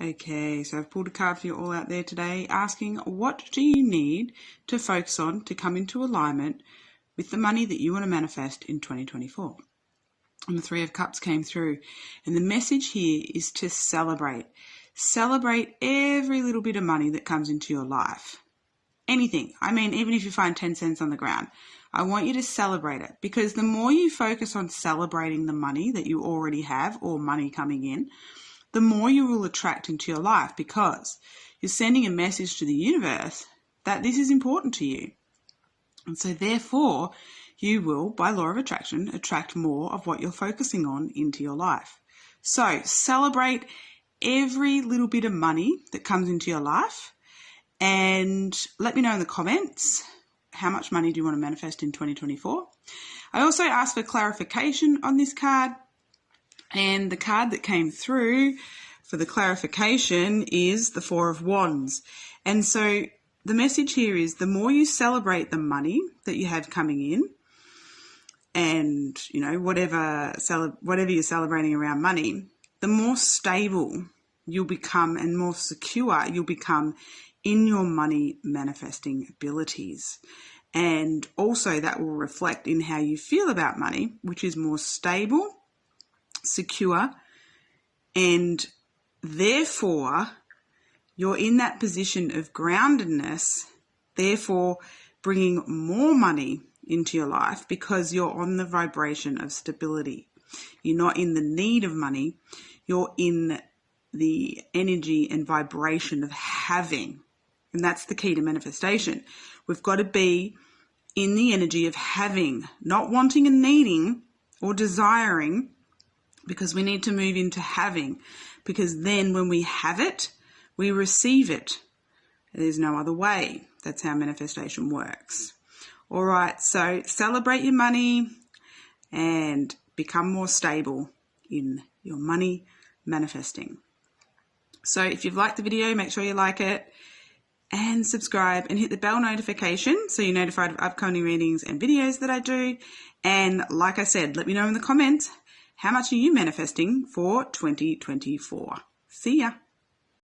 Okay, so I've pulled a card for you all out there today asking, what do you need to focus on to come into alignment with the money that you want to manifest in 2024? And the Three of Cups came through. And the message here is to celebrate. Celebrate every little bit of money that comes into your life. Anything. I mean, even if you find 10 cents on the ground, I want you to celebrate it, because the more you focus on celebrating the money that you already have or money coming in, the more you will attract into your life, because you're sending a message to the universe that this is important to you. And so therefore, you will, by law of attraction, attract more of what you're focusing on into your life. So celebrate every little bit of money that comes into your life, and let me know in the comments, how much money do you want to manifest in 2024? I also asked for clarification on this card. And the card that came through for the clarification is the Four of Wands. And so the message here is, the more you celebrate the money that you have coming in, and, you know, whatever you're celebrating around money, the more stable you'll become and more secure you'll become in your money manifesting abilities. And also that will reflect in how you feel about money, which is more stable, secure, and therefore you're in that position of groundedness, therefore bringing more money into your life because you're on the vibration of stability. You're not in the need of money, you're in the energy and vibration of having. And that's the key to manifestation. We've got to be in the energy of having, not wanting and needing or desiring, because we need to move into having, because then when we have it, we receive it. There's no other way. That's how manifestation works. All right, so celebrate your money and become more stable in your money manifesting. So if you've liked the video, make sure you like it and subscribe and hit the bell notification so you're notified of upcoming readings and videos that I do. And like I said, let me know in the comments, how much are you manifesting for 2024? See ya.